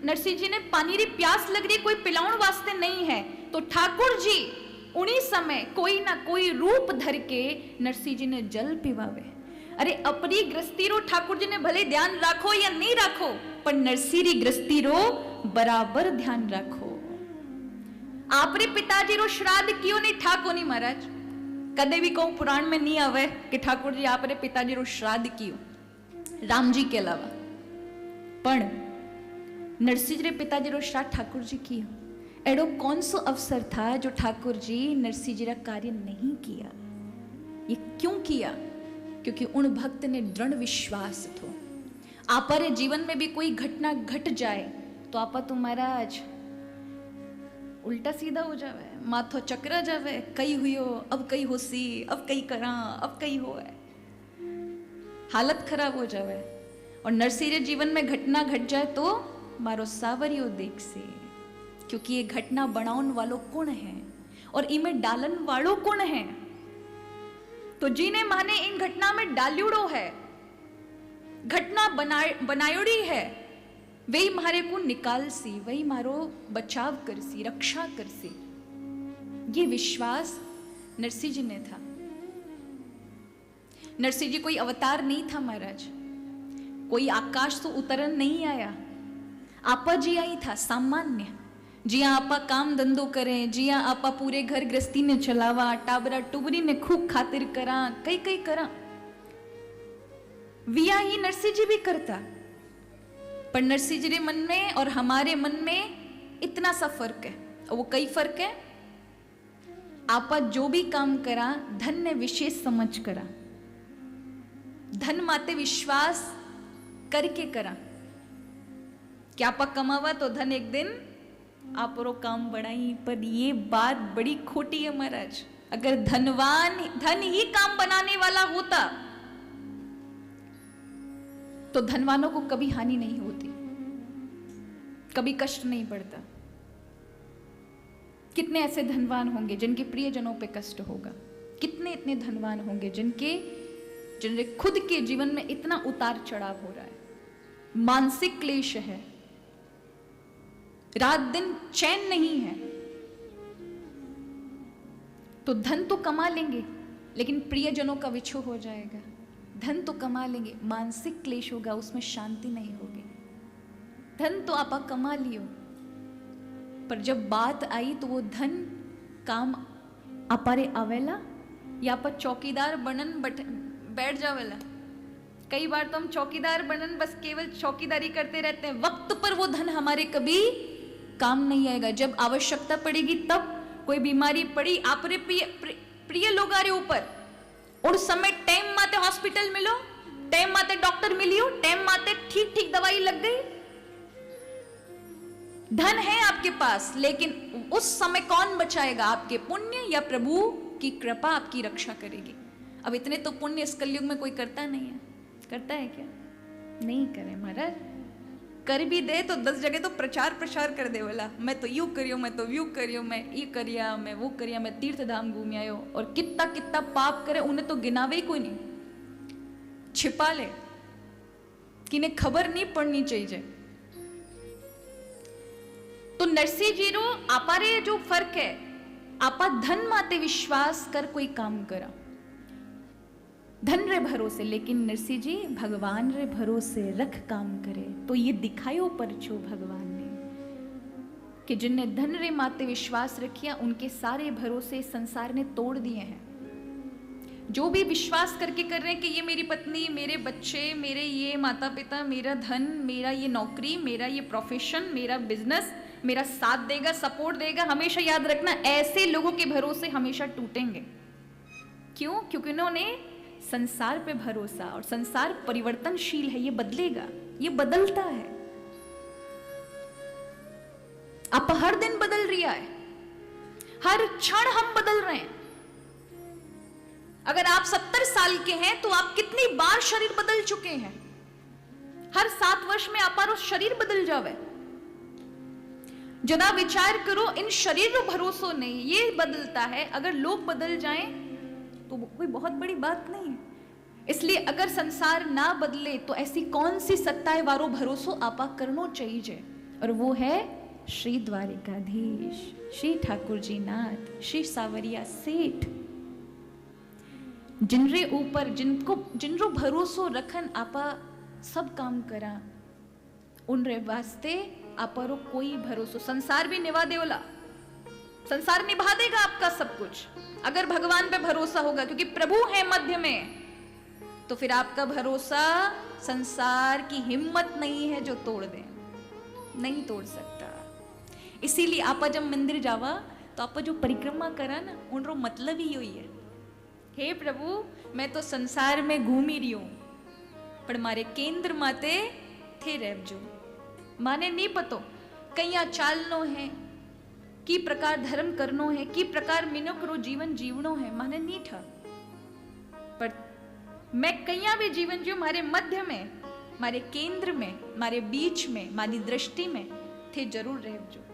नरसिंह जी ने पानी री प्यास लग रही, कोई पिलाउण वास्ते नहीं है, तो ठाकुर जी उन्हीं समय कोई ना कोई रूप धर के नरसिंह जी ने जल पीवावे। अरे अपनी गृहस्थी रो ठाकुर जी ने भले ध्यान राखो या नहीं राखो, पर नरसिंह री गृहस्थी रो बराबर ध्यान राखो। आपरे पिताजी रो श्राद्ध क्यों नहीं ठाको नहीं महाराज, कदे भी कहूं पुराण में नहीं आवे कि ठाकुर जी आपरे पिताजी रो श्राद्ध क्यों, राम जी के अलावा। पण नरसिंह रे पिताजी रो श्राद्ध ठाकुर जी कियो, एड़ो कौन सो अवसर था जो ठाकुर जी नरसिंह जी रा कार्य नहीं किया। ये क्यों किया? क्योंकि उन भक्त ने दृढ़ विश्वास थो। आपरे जीवन में भी कोई घटना घट जाए तो आपा तो महाराज उल्टा सीधा हो जावे, माथो चक्रा जावे, कई हुयो अब कई होसी, अब कई करा अब कई होए, हालत खराब हो जावे। और नरसिंह रे जीवन में घटना घट जाए तो मारो सावरियो देख से, क्योंकि ये घटना बनाउन वालो कौन है और इमें डालन वालो कौन है। तो जिने माने इन घटना में डाल्यूड़ो है, घटना बनायोड़ी है, वही मारे को निकाल सी, वही मारो बचाव कर सी, रक्षा कर सी। ये विश्वास नरसिंह जी ने था। नरसिंह जी कोई अवतार नहीं था महाराज, कोई आकाश तो उतरन नहीं आया, आपा जी आई था सामान्य। जिया आपा काम धंधो करें, जिया आपा पूरे घर गृहस्थी ने चलावा, टाबरा टुबरी ने खूब खातिर करा, कई कई करा, विया ही नरसिंह जी भी करता। पर नरसिंह जी के मन में और हमारे मन में इतना सा फर्क है, और वो कई फर्क है। आपा जो भी काम करा धन ने विशेष समझ करा, धन माते विश्वास करके करा कि आपा कमावा तो धन एक दिन आप रो काम बढ़ाई। पर ये बात बड़ी खोटी है महाराज। अगर धन ही काम बनाने वाला होता तो धनवानों को कभी हानि नहीं होती, कभी कष्ट नहीं पड़ता। कितने ऐसे धनवान होंगे जिनके प्रियजनों पे कष्ट होगा, कितने इतने धनवान होंगे जिनके खुद के जीवन में इतना उतार चढ़ाव हो रहा है, मानसिक क्लेश है, रात दिन चैन नहीं है। तो धन तो कमा लेंगे लेकिन प्रियजनों का विछोह हो जाएगा। धन तो कमा लेंगे, मानसिक क्लेश होगा, उसमें शांति नहीं होगी। धन तो आपा कमा लियो, पर जब बात आई तो वो धन काम अपारे आवेला या आपा चौकीदार बनन बैठ जावेला। कई बार तो हम चौकीदार बनन बस केवल चौकीदारी करते रहते हैं, वक्त पर वो धन हमारे कभी काम नहीं आएगा। जब आवश्यकता पड़ेगी तब, कोई बीमारी पड़ी आपरे प्रिय लोग आ रहे ऊपर, और समय टाइम माते हॉस्पिटल मिलो, टाइम माते डॉक्टर मिलियो, टाइम माते ठीक ठीक दवाई लग गई। धन है आपके पास, लेकिन उस समय कौन बचाएगा? आपके पुण्य या प्रभु की कृपा आपकी रक्षा करेगी। अब इतने तो पुण्य इस कलयुग में कोई करता नहीं है। करता है क्या? नहीं करे महाराज। कर भी दे तो 10 जगह तो प्रचार कर दे वाला, मैं तो यूं करियो, मैं तो व्यू करियो, मैं ये करिया, मैं वो करिया, मैं तीर्थ धाम घूम आयो। और कितना कितना पाप करे उन्हें तो गिनावे ही कोई नहीं, छिपा ले कि इन्हें खबर नहीं पड़नी चाहिए। तो नरसिंह जी रो आपारे जो फर्क है, आपा धन माते विश्वास कर कोई काम करा, धन रे भरोसे, लेकिन नरसिंह जी भगवान रे भरोसे रख काम करे। तो ये दिखायो परचो भगवान ने कि जिनने धन रे माते विश्वास रखिया उनके सारे भरोसे संसार ने तोड़ दिए हैं। जो भी विश्वास करके कर रहे हैं कि ये मेरी पत्नी, मेरे बच्चे, मेरे ये माता पिता, मेरा धन, मेरा ये नौकरी, मेरा ये प्रोफेशन, मेरा बिजनेस मेरा साथ देगा, सपोर्ट देगा, हमेशा याद रखना ऐसे लोगों के भरोसे हमेशा टूटेंगे। क्यों? क्योंकि उन्होंने संसार पे भरोसा, और संसार परिवर्तनशील है, ये बदलेगा, ये बदलता है। आप हर दिन बदल रहा है, हर क्षण हम बदल रहे हैं। अगर आप 70 साल के हैं तो आप कितनी बार शरीर बदल चुके हैं? हर 7 वर्ष में आपका शरीर बदल जावे। जरा विचार करो, इन शरीर भरोसों नहीं ये बदलता है। अगर लोग बदल जाएं तो कोई बहुत बड़ी बात नहीं है। इसलिए अगर संसार ना बदले तो ऐसी कौन सी सत्ताएं वारो भरोसो आपा करनो चाहिए। और वो है श्री द्वारिकाधीश, श्री ठाकुर जी नाथ, श्री सावरिया सेठ। जिनरे ऊपर जिनरो भरोसो रखन आपा सब काम करा, उन रे वास्ते आपरो कोई भरोसो संसार भी निभा देवला, संसार निभा देगा आपका सब कुछ अगर भगवान पे भरोसा होगा, क्योंकि प्रभु है मध्य में। तो फिर आपका भरोसा संसार की हिम्मत नहीं है जो तोड़ दे, नहीं तोड़ सकता। इसीलिए आपा जब मंदिर जावा तो आपा जो परिक्रमा करा ना, उनरो मतलब ही यही है, हे प्रभु मैं तो संसार में घूम ही रही हूं, पर मारे केंद्र माते थे रहजो। माने नहीं पतो कईया चालनो है, की प्रकार धर्म करनो है, की प्रकार मिनकरो जीवन जीवनो है, माने नहीं था। पर मैं कईया भी जीवन जीव मारे मध्य में, मारे केंद्र में, मारे बीच में, मारी दृष्टि में थे जरूर रहजो।